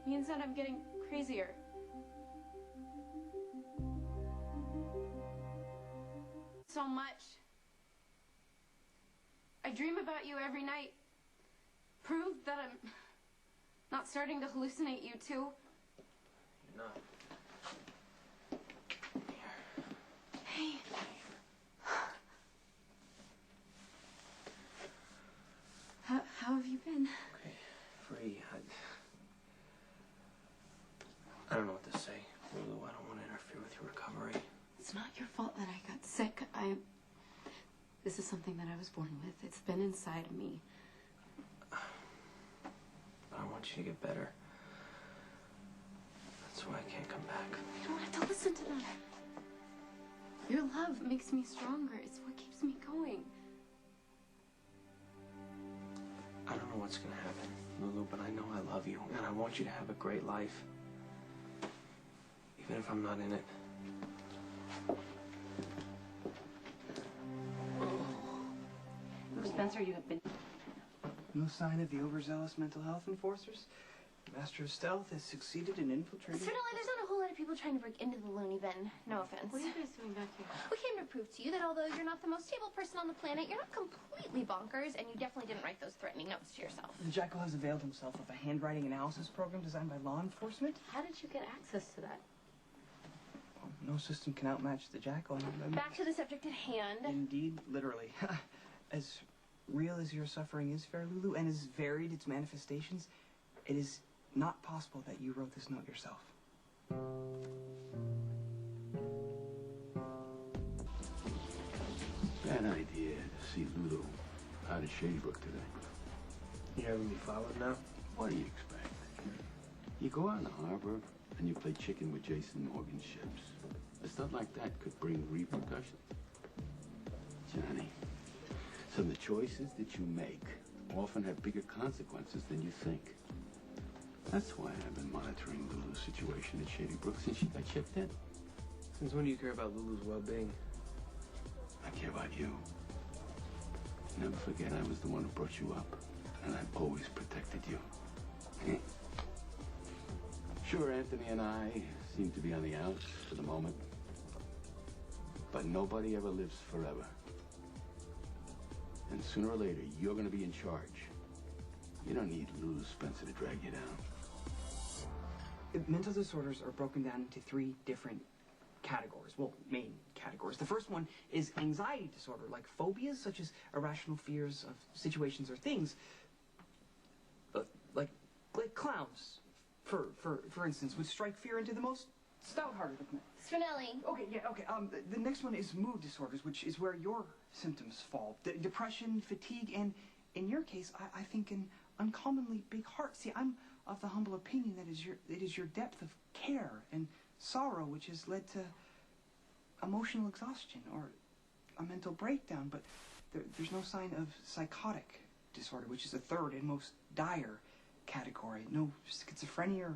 means that I'm getting crazier. So much. I dream about you every night. Prove that I'm not starting to hallucinate you too. You're not. Hey. How have you been? Okay, Free. I don't know what to say. Lulu, I don't want to interfere with your recovery. It's not your fault that I got sick. This is something that I was born with. It's been inside of me. I want you to get better. That's why I can't come back. You don't have to listen to them. Your love makes me stronger. It's what keeps me going. I don't know what's gonna happen, Lulu, but I know I love you, and I want you to have a great life. Even if I'm not in it. Spencer, you have been... No sign of the overzealous mental health enforcers? The Master of Stealth has succeeded in infiltrating... Certainly, there's not a whole lot of people trying to break into the loony bin. No offense. What are you guys doing back here? We came to prove to you that although you're not the most stable person on the planet, you're not completely bonkers, and you definitely didn't write those threatening notes to yourself. The Jackal has availed himself of a handwriting analysis program designed by law enforcement. How did you get access to that? Well, no system can outmatch the Jackal. Back to the subject at hand. Indeed, literally. As real as your suffering is, fair Lulu, and as varied its manifestations, it is not possible that you wrote this note yourself. Bad idea to see Lulu out of Shady Brook today. You're having me followed now? What do you expect? You go out in the harbor and you play chicken with Jason Morgan's ships. A stunt like that could bring repercussions. Johnny, some of the choices that you make often have bigger consequences than you think. That's why I've been monitoring Lulu's situation at Shady Brook since she got shipped in. Since when do you care about Lulu's well-being? I care about you. Never forget I was the one who brought you up, and I've always protected you. Sure, Anthony and I seem to be on the outs for the moment, but nobody ever lives forever. And sooner or later, you're going to be in charge. You don't need Lulu Spencer to drag you down. Mental disorders are broken down into 3 different categories. Well, main categories. The first one is anxiety disorder, like phobias, such as irrational fears of situations or things. Like clowns, for instance, would strike fear into the most stout-hearted of men. Spinelli. Okay, yeah, okay. The next one is mood disorders, which is where your symptoms fall. Depression, fatigue, and in your case, I think an uncommonly big heart. See, I'm of the humble opinion that it is your depth of care and sorrow which has led to emotional exhaustion or a mental breakdown, but there's no sign of psychotic disorder, which is the third and most dire category. No schizophrenia or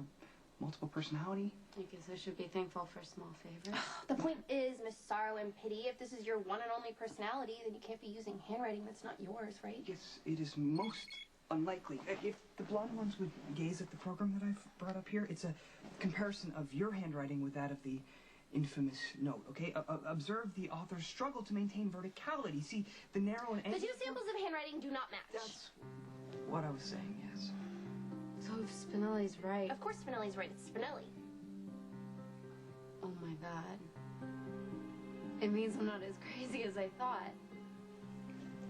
multiple personality. I guess I should be thankful for small favors. The point is, Miss Sorrow and Pity, if this is your one and only personality, then you can't be using handwriting that's not yours, right? Yes, it is most unlikely. If the blonde ones would gaze at the program that I've brought up here, it's a comparison of your handwriting with that of the infamous note, okay? Observe the author's struggle to maintain verticality. See, the narrow and... The 2 samples of handwriting do not match. That's what I was saying, yes. So if Spinelli's right... Of course Spinelli's right. It's Spinelli. Oh my God. It means I'm not as crazy as I thought.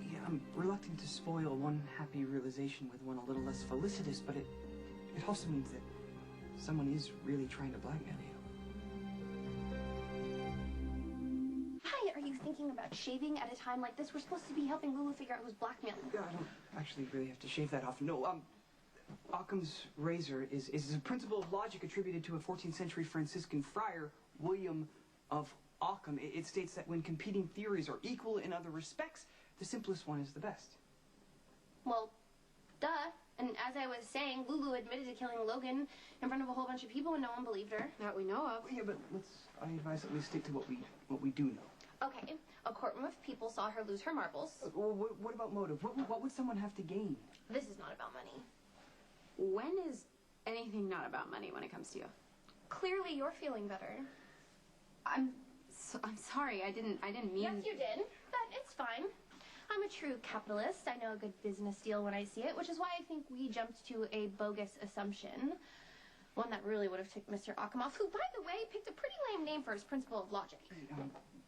Yeah, I'm reluctant to spoil one happy realization with one a little less felicitous, but it also means that someone is really trying to blackmail you. Why are you thinking about shaving at a time like this? We're supposed to be helping Lulu figure out who's blackmailing her. Yeah, I don't actually really have to shave that off. No, Occam's razor is a principle of logic attributed to a 14th century Franciscan friar, William of Occam. It states that when competing theories are equal in other respects, the simplest one is the best. Well, duh. And as I was saying, Lulu admitted to killing Logan in front of a whole bunch of people and no one believed her. That we know of. Yeah, but I advise that we stick to what we do know. Okay, a courtroom of people saw her lose her marbles. Well, what about motive? What would someone have to gain? This is not about money. When is anything not about money when it comes to you. Clearly, you're feeling better. I'm sorry. I didn't mean. Yes, you did. But it's fine. I'm a true capitalist. I know a good business deal when I see it, which is why I think we jumped to a bogus assumption. One that really would have ticked Mr. Akamoff, who, by the way, picked a pretty lame name for his principle of logic.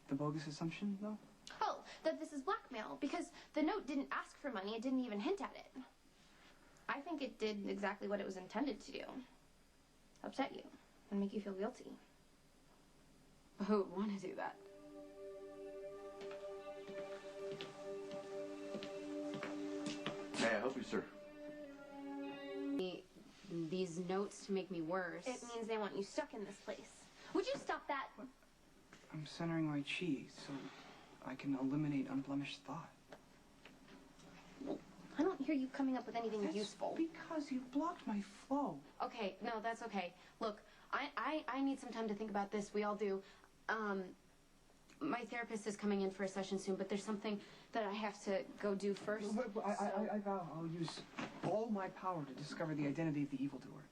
The bogus assumption, though? Oh, that this is blackmail, because the note didn't ask for money, it didn't even hint at it. I think it did exactly what it was intended to do. Upset you, and make you feel guilty. Who would want to do that? May I help you, sir? These notes to make me worse. It means they want you stuck in this place. Would you stop that? I'm centering my chi so I can eliminate unblemished thought. I don't hear you coming up with anything useful. Because you blocked my flow. Okay, no, that's okay. Look, I need some time to think about this. We all do. My therapist is coming in for a session soon, but there's something that I have to go do first. I vow I'll use all my power to discover the identity of the evildoer.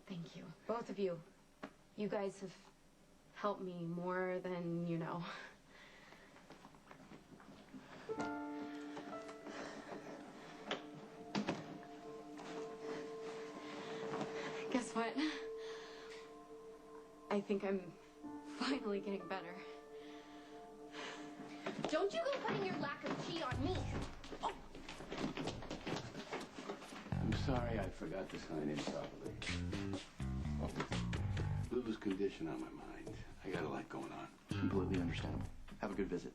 Thank you. Both of you. You guys have helped me more than you know. Guess what? I think I'm finally getting better. Don't you go putting your lack of chi on me. Oh. I'm sorry I forgot to sign in properly. Lulu's condition on my mind. I got a lot going on. Completely understandable. Have a good visit.